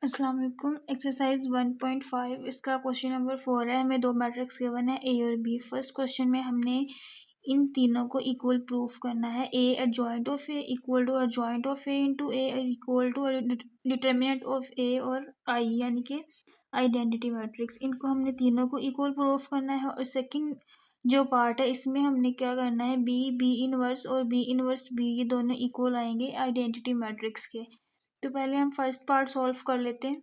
अस्सलाम वालेकुम। एक्सरसाइज 1.5 इसका क्वेश्चन नंबर 4 है। हमें दो मैट्रिक्स गिवन है ए और बी। फर्स्ट क्वेश्चन में हमने इन तीनों को इक्वल प्रूफ करना है। A adjoint of A equal to adjoint of A into A equal to determinant of A और आई, यानी कि आइडेंटिटी मैट्रिक्स। इनको हमने तीनों को इक्वल प्रूफ करना है। और सेकंड जो पार्ट है इसमें हमने क्या करना है, बी इनवर्स और बी इनवर्स बी ये दोनों इक्वल आएंगे आइडेंटिटी मैट्रिक्स के। तो पहले हम फर्स्ट पार्ट सॉल्व कर लेते हैं।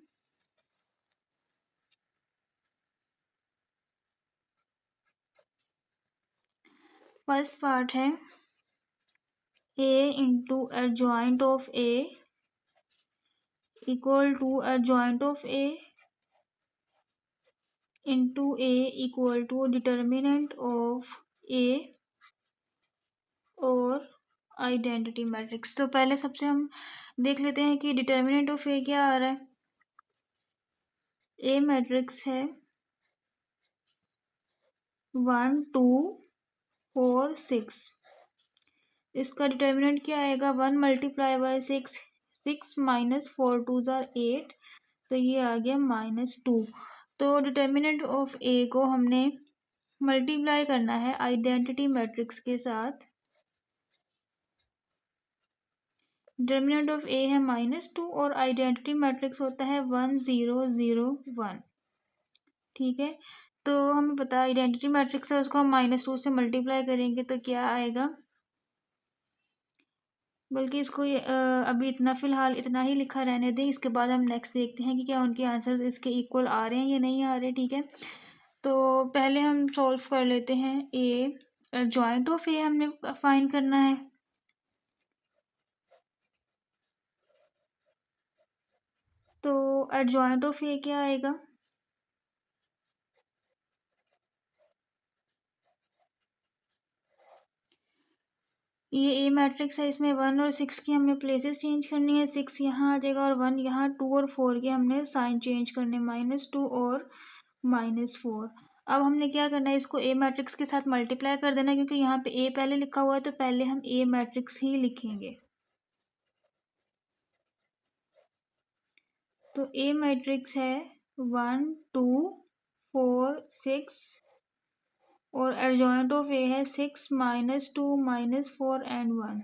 फर्स्ट पार्ट है A into adjoint of A equal to adjoint of A into A equal to determinant of A और आइडेंटिटी मैट्रिक्स। तो पहले सबसे हम देख लेते हैं कि डिटर्मिनेंट ऑफ ए क्या आ रहा है। ए मैट्रिक्स है 1 2 4 6। इसका डिटर्मिनेंट क्या आएगा, 1 मल्टीप्लाई बाय 6, 6 माइनस 4 2 ज़ार 8, तो ये आ गया -2। तो डिटर्मिनेंट ऑफ ए को हमने मल्टीप्लाई करना है आइडेंटिटी मैट्रिक्स के साथ। डिटर्मिनेंट ऑफ ए है -2 और आइडेंटिटी मैट्रिक्स होता है 1 0 0 1। ठीक है, तो हमें पता है आइडेंटिटी मैट्रिक्स है, उसको हम -2 से मल्टीप्लाई करेंगे तो क्या आएगा। बल्कि इसको अभी इतना फ़िलहाल इतना ही लिखा रहने दें, इसके बाद हम नेक्स्ट देखते हैं कि क्या उनके आंसर्स इसके इक्वल आ रहे हैं या नहीं आ रहे। ठीक है, तो पहले हम सॉल्व कर लेते हैं। ए जॉइंट ऑफ ए हमने फाइंड करना है। तो एडजॉइंट ऑफ ए क्या आएगा, ये ए मैट्रिक्स है, इसमें 1 और 6 की हमने प्लेसेस चेंज करनी है। 6 यहाँ आ जाएगा और 1 यहाँ। 2 और 4 के हमने साइन चेंज करने, -2 और -4। अब हमने क्या करना है, इसको ए मैट्रिक्स के साथ मल्टीप्लाई कर देना, क्योंकि यहाँ पे ए पहले लिखा हुआ है तो पहले हम ए मैट्रिक्स ही लिखेंगे। तो ए मैट्रिक्स है 1 2 4 6 और एडजॉइंट ऑफ ए है 6 -2 -4 एंड 1।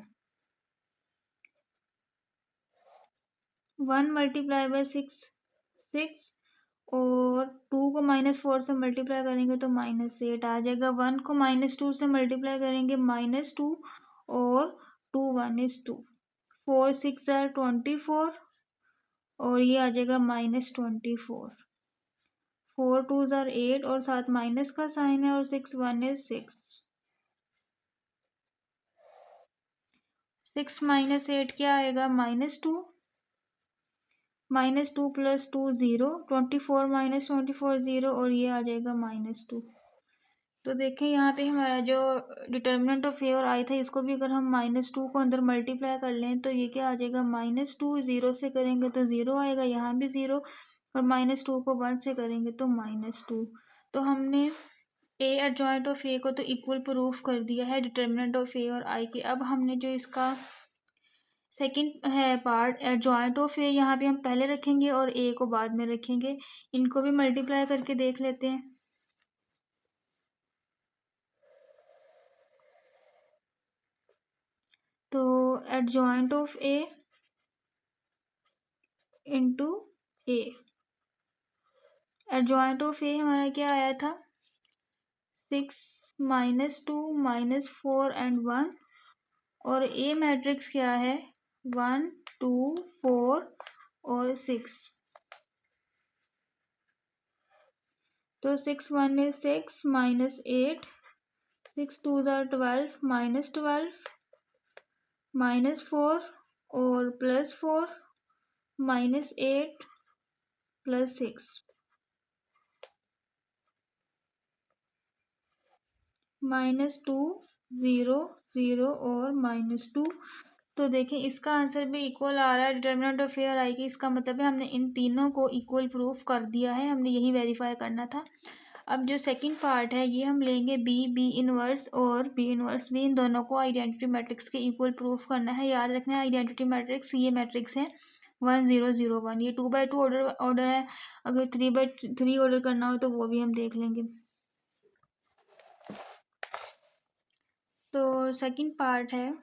1 मल्टीप्लाई बाय 6 6 और 2 को -4 से मल्टीप्लाई करेंगे तो -8 आ जाएगा। 1 को -2 से मल्टीप्लाई करेंगे -2 और 2 1 is 2। 4 6 are 24 और ये आ जाएगा -24। 4 2 are 8 और साथ माइनस का साइन है और 6 1 is 6। 6 - 8 क्या आएगा, -2। -2 + 2 0, 24 - 24 0 और ये आ जाएगा -2। तो देखें यहाँ पे हमारा जो डिटर्मिनेंट ऑफ ए और आई था, इसको भी अगर हम -2 को अंदर मल्टीप्लाई कर लें तो ये क्या आ जाएगा, -2 0 से करेंगे तो 0 आएगा, यहाँ भी 0 और -2 को 1 से करेंगे तो -2। तो हमने ए एडजॉइंट ऑफ ए को तो इक्वल प्रूफ कर दिया है डिटर्मिनेंट ऑफ ए और आई के। अब हमने जो इसका सेकंड है पार्ट एडजॉइंट ऑफ ए, यहाँ पे हम पहले रखेंगे और ए को बाद में रखेंगे। इनको भी मल्टीप्लाई करके देख लेते हैं। तो adjoint of A into A, adjoint of A हमारा क्या आया था, 6 -2 -4 एंड 1 और ए मैट्रिक्स क्या है 1 2 4 और 6। तो 6 1 is 6 -8, 6 2 are 12 -12 -4 और +4 -8 +6 -2 0 0 और -2। तो देखें इसका आंसर भी इक्वल आ रहा है डिटर्मिनेंट ऑफ ए और आई की। इसका मतलब है हमने इन तीनों को इक्वल प्रूफ कर दिया है, हमने यही वेरीफाई करना था। अब जो सेकंड पार्ट है ये हम लेंगे बी इनवर्स और बी इनवर्स बी, इन दोनों को आइडेंटिटी मैट्रिक्स के इक्वल प्रूफ करना है। याद रखना है आइडेंटिटी मैट्रिक्स ये मैट्रिक्स है 1001। ये 2/2 ऑर्डर है। अगर 3/3 ऑर्डर करना हो तो वो भी हम देख लेंगे। तो सेकंड पार्ट है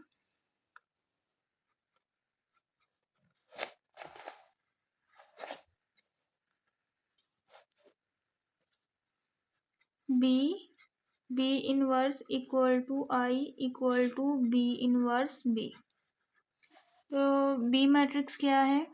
B inverse equal to I equal to B inverse B. तो बी मैट्रिक्स क्या है?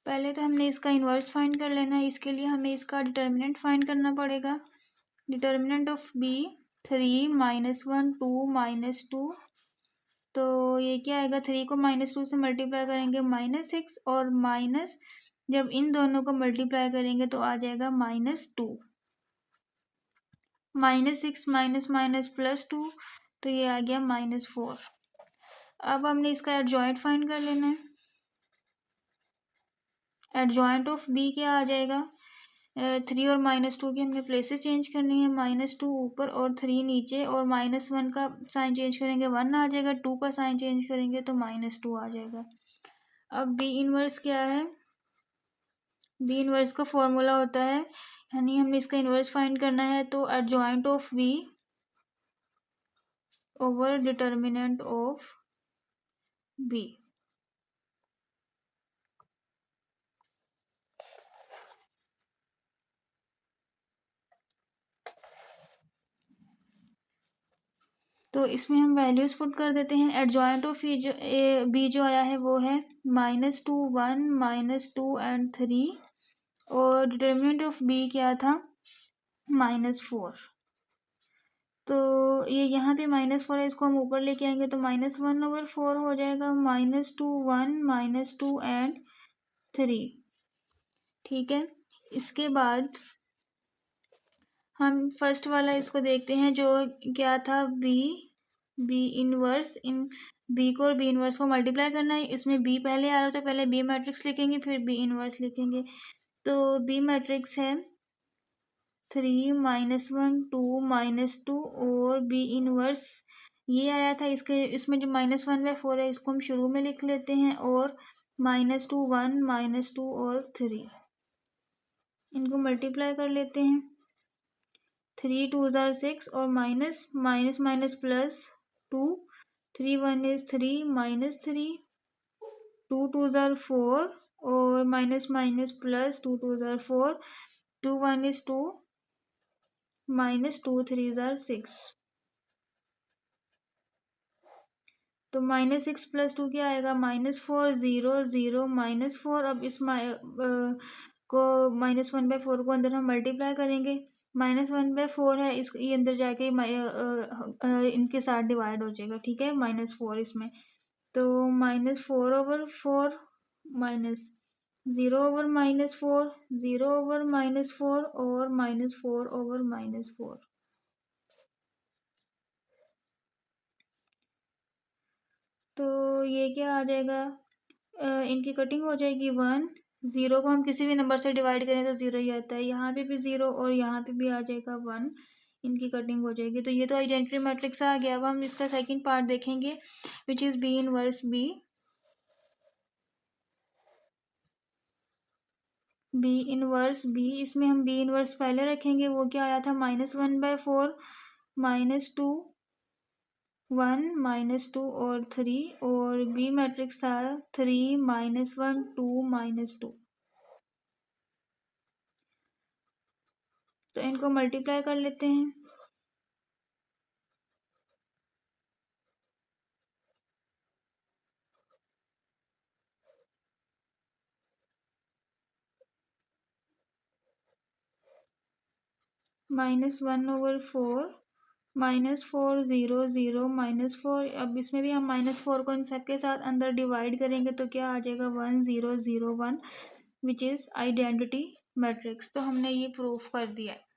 पहले तो हमने इसका इन्वर्स फाइंड कर लेना है। इसके लिए हमें इसका डिटर्मिनेंट फाइंड करना पड़ेगा। Determinant of B 3 -1 2 -2। तो ये क्या आएगा? 3 को -2 से मल्टीप्लाई करेंगे -6 और माइनस, जब इन दोनों को मल्टीप्लाई करेंगे तो आ जाएगा -2। -6 माइनस माइनस +2, तो ये आ गया -4। अब हमने इसका एडजॉइंट फाइंड कर लेना है। एडजॉइंट ऑफ बी क्या आ जाएगा? 3 और -2 की हमने प्लेसेस चेंज करनी है। -2 ऊपर और 3 नीचे, और -1 का साइन चेंज करेंगे 1 आ जाएगा, 2 का साइन चेंज करेंगे तो -2 आ जाएगा। अब बी इनवर्स क्या है? बी इनवर्स का फॉर्मूला होता है, यानी हमने इसका इनवर्स फाइंड करना है, तो adjoint of B over determinant of B. तो इसमें हम वैल्यूज पुट कर देते हैं। एडजॉइंट ऑफ बी जो आया है वो है -2 1 -2 एंड 3, और डिटर्मिनेंट ऑफ बी क्या था? -4। तो ये यहाँ पे -4 है, इसको हम ऊपर लेके आएंगे तो -1/4 हो जाएगा। -2 1 -2 एंड 3। ठीक है। इसके बाद हम फर्स्ट वाला इसको देखते हैं, जो क्या था? B inverse. इन बी को और बी इनवर्स को मल्टीप्लाई करना है। इसमें बी पहले आ रहा है तो पहले बी मैट्रिक्स लिखेंगे, फिर बी इनवर्स लिखेंगे। तो बी मैट्रिक्स है 3 -1 2 -2 और बी इनवर्स ये आया था। इसमें जो -1/4 है इसको हम शुरू में लिख लेते हैं, और -2 1 -2 और 3 इनको मल्टीप्लाई कर लेते हैं। 3 2 ज़ार 6 और माइनस माइनस माइनस +2, 3 1 इज 3 -3, 2 2 ज़ार 4 और माइनस माइनस +2 2 ज़ार 4, 2 1 इज 2 -2 3 ज़ार 6। तो -6 +2 क्या आएगा? -4 0 0 -4। अब इस को -1/4 को अंदर हम मल्टीप्लाई करेंगे। -1/4 है, इस ये अंदर जाके इनके साथ डिवाइड हो जाएगा। ठीक है, -4 इसमें, तो -4/4 -0/-4 0/-4 और -4/-4। तो ये क्या आ जाएगा? इनकी कटिंग हो जाएगी 1। 0 को हम किसी भी नंबर से डिवाइड करें तो 0 ही आता है। यहाँ पे भी 0 और यहाँ पे भी आ जाएगा 1। इनकी कटिंग हो जाएगी। तो ये तो आइडेंटिटी मैट्रिक्स आ गया। अब हम इसका सेकंड पार्ट देखेंगे, which is B inverse B. B inverse B, इसमें हम बी इनवर्स पहले रखेंगे। वो क्या आया था? -1/4 -2 1 -2 और 3, और बी मैट्रिक्स था 3 -1 2 -2। तो इनको मल्टीप्लाई कर लेते हैं। -1/4 -4 0 0 -4। अब इसमें भी हम -4 को इन सब के साथ अंदर डिवाइड करेंगे तो क्या आ जाएगा? 1 0 0 1, विच इज़ आइडेंटिटी मैट्रिक्स। तो हमने ये प्रूफ कर दिया है।